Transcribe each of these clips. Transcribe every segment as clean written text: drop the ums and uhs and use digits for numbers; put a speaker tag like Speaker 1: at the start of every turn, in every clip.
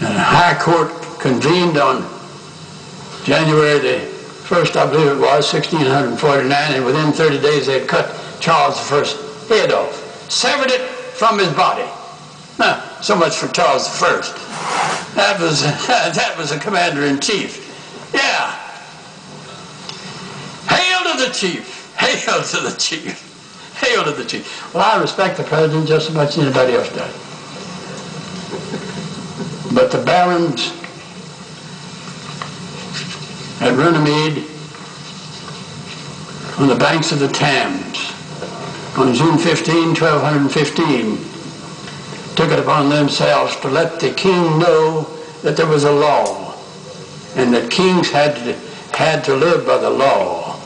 Speaker 1: And a high court convened on January the 1st, I believe it was, 1649, and within 30 days they had cut Charles I's head off, severed it from his body. Now, so much for Charles I. That was a commander-in-chief. Yeah. Hail to the chief! Hail to the chief! Hail to the chief! Well, I respect the president just as much as anybody else does. But the barons at Runnymede on the banks of the Thames on June 15, 1215, took it upon themselves to let the king know that there was a law and that kings had to live by the law,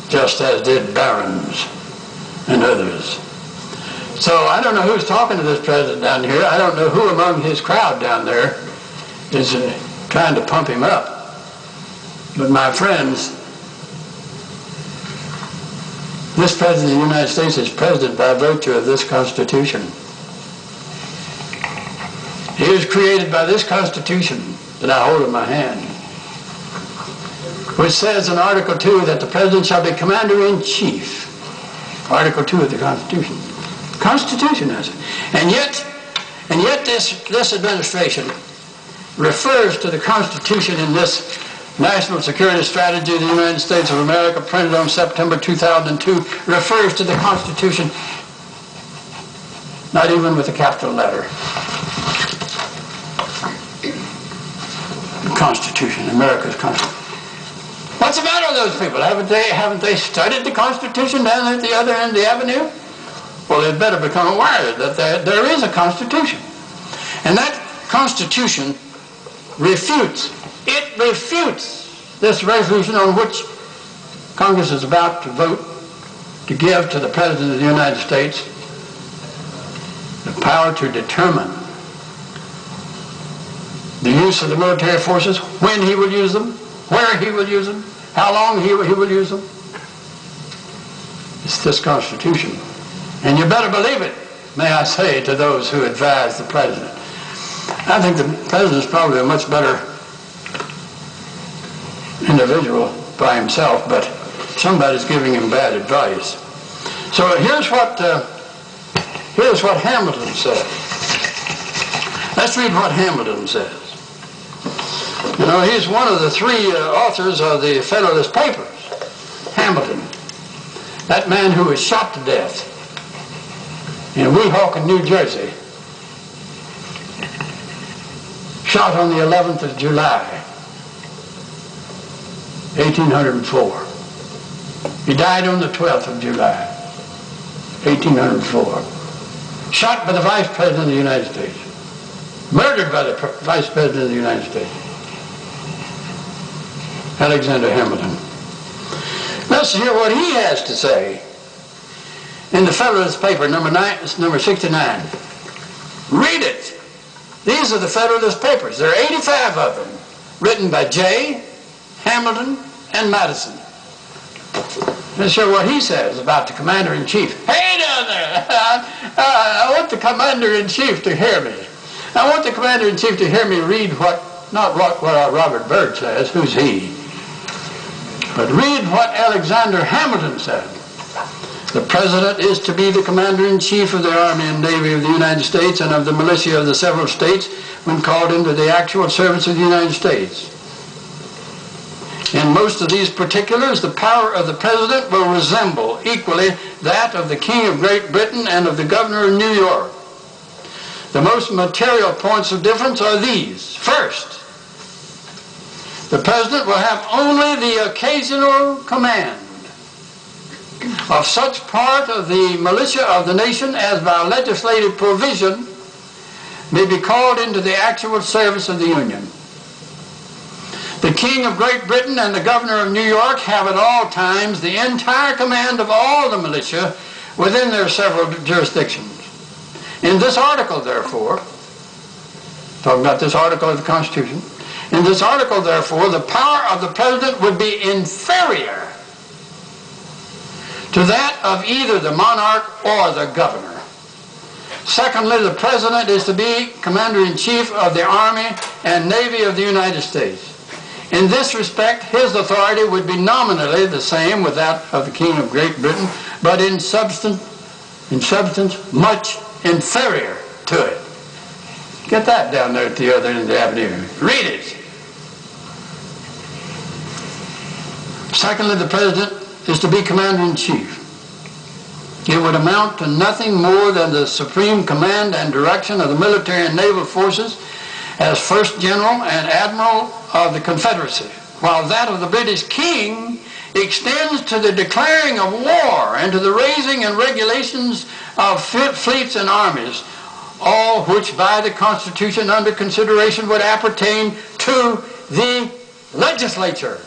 Speaker 1: just as did barons and others. So I don't know who's talking to this president down here. I don't know who among his crowd down there is trying to pump him up. But my friends, this president of the United States is president by virtue of this Constitution. He was created by this Constitution that I hold in my hand, which says in Article 2 that the president shall be commander-in-chief. Article 2 of the Constitution. The Constitution has it. And yet this administration refers to the Constitution in this National Security Strategy of the United States of America, printed on September 2002, refers to the Constitution not even with a capital letter. The Constitution, America's Constitution. What's the matter with those people? Haven't they studied the Constitution down at the other end of the avenue? Well, they'd better become aware that there is a Constitution. And that Constitution refutes this resolution on which Congress is about to vote to give to the President of the United States the power to determine the use of the military forces, when he will use them, where he will use them, how long he will use them. It's this Constitution. And you better believe it, may I say to those who advise the President. I think the President is probably a much better individual by himself, but somebody's giving him bad advice. So here's what Hamilton said. Let's read what Hamilton says. You know, he's one of the three authors of the Federalist Papers. Hamilton, that man who was shot to death in Weehawken, New Jersey, shot on the 11th of July, 1804. He died on the 12th of July, 1804. Shot by the Vice President of the United States. Murdered by the Vice President of the United States. Alexander Hamilton. Let's hear what he has to say in the Federalist Paper, number 69. Read it. These are the Federalist Papers. There are 85 of them, written by Jay, Hamilton, and Madison. Let's hear what he says about the Commander-in-Chief. Hey down there! I want the Commander-in-Chief to hear me. I want the Commander-in-Chief to hear me read not what Robert Byrd says, who's he, but read what Alexander Hamilton said. The President is to be the Commander-in-Chief of the Army and Navy of the United States and of the militia of the several states when called into the actual service of the United States. In most of these particulars, the power of the President will resemble equally that of the King of Great Britain and of the Governor of New York. The most material points of difference are these. First, the President will have only the occasional command of such part of the militia of the nation as by legislative provision may be called into the actual service of the Union. The King of Great Britain and the Governor of New York have at all times the entire command of all the militia within their several jurisdictions. In this article, therefore, talking about this article of the Constitution, in this article, therefore, the power of the President would be inferior to that of either the monarch or the governor, Secondly, the President is to be Commander-in-Chief of the Army and Navy of the United States. In this respect, his authority would be nominally the same with that of the King of Great Britain, but in substance much inferior to it. Get that down there at the other end of the avenue. Read it. Secondly, the President is to be Commander-in-Chief. It would amount to nothing more than the supreme command and direction of the military and naval forces as First General and Admiral of the Confederacy, while that of the British King extends to the declaring of war and to the raising and regulations of fleets and armies, all which by the Constitution under consideration would appertain to the legislature.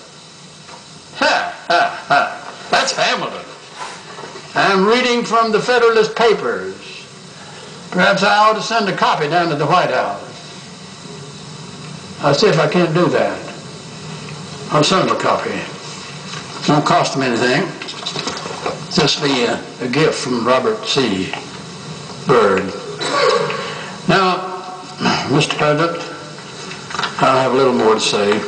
Speaker 1: Ha, ha, ha. That's Hamilton. I'm reading from the Federalist Papers. Perhaps I ought to send a copy down to the White House. I'll see if I can't do that. I'll send them a copy. It won't cost them anything. Just be a gift from Robert C. Byrd. Now, Mr. President, I'll have a little more to say.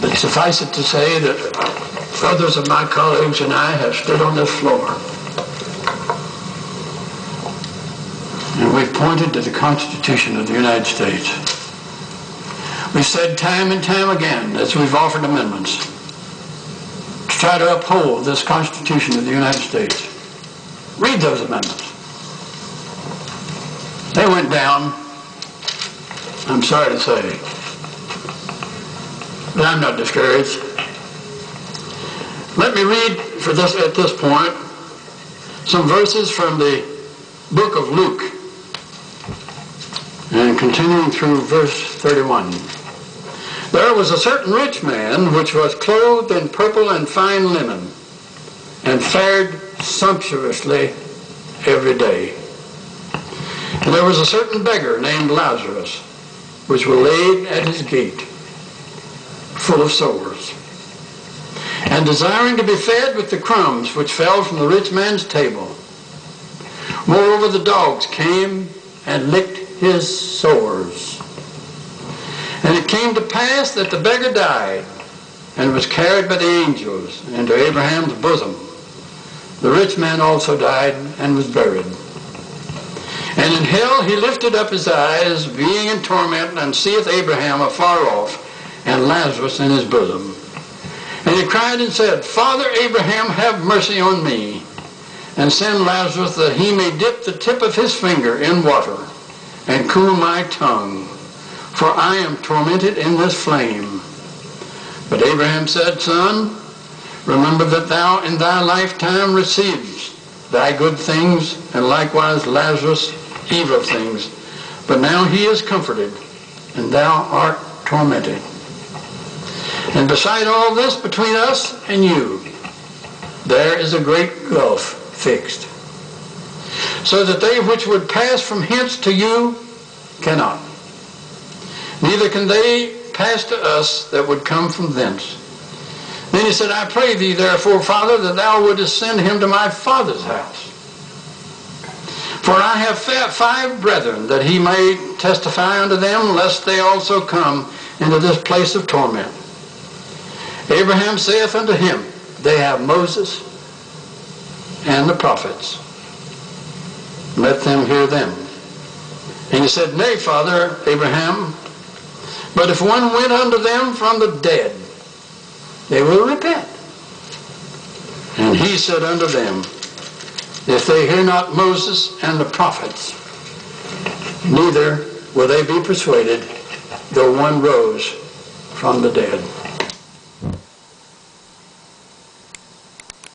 Speaker 1: But suffice it to say that others of my colleagues and I have stood on this floor and we've pointed to the Constitution of the United States. We've said time and time again, as we've offered amendments, to try to uphold this Constitution of the United States. Read those amendments. They went down, I'm sorry to say. But I'm not discouraged. Let me read at this point some verses from the book of Luke, and continuing through verse 31. There was a certain rich man which was clothed in purple and fine linen, and fared sumptuously every day. And there was a certain beggar named Lazarus, which was laid at his gate, full of sores, and desiring to be fed with the crumbs which fell from the rich man's table. Moreover, the dogs came and licked his sores. And it came to pass that the beggar died and was carried by the angels into Abraham's bosom. The rich man also died and was buried. And in hell he lifted up his eyes, being in torment, and seeth Abraham afar off, and Lazarus in his bosom. And he cried and said, Father Abraham, have mercy on me, and send Lazarus that he may dip the tip of his finger in water, and cool my tongue, for I am tormented in this flame. But Abraham said, Son, remember that thou in thy lifetime receivest thy good things, and likewise Lazarus evil things. But now he is comforted, and thou art tormented. And beside all this, between us and you, there is a great gulf fixed, so that they which would pass from hence to you cannot. Neither can they pass to us that would come from thence. Then he said, I pray thee, therefore, Father, that thou wouldest send him to my father's house. For I have 5 brethren, that he may testify unto them, lest they also come into this place of torment. Abraham saith unto him, They have Moses and the prophets. Let them hear them. And he said, Nay, Father Abraham, but if one went unto them from the dead, they will repent. And he said unto them, If they hear not Moses and the prophets, neither will they be persuaded, though one rose from the dead.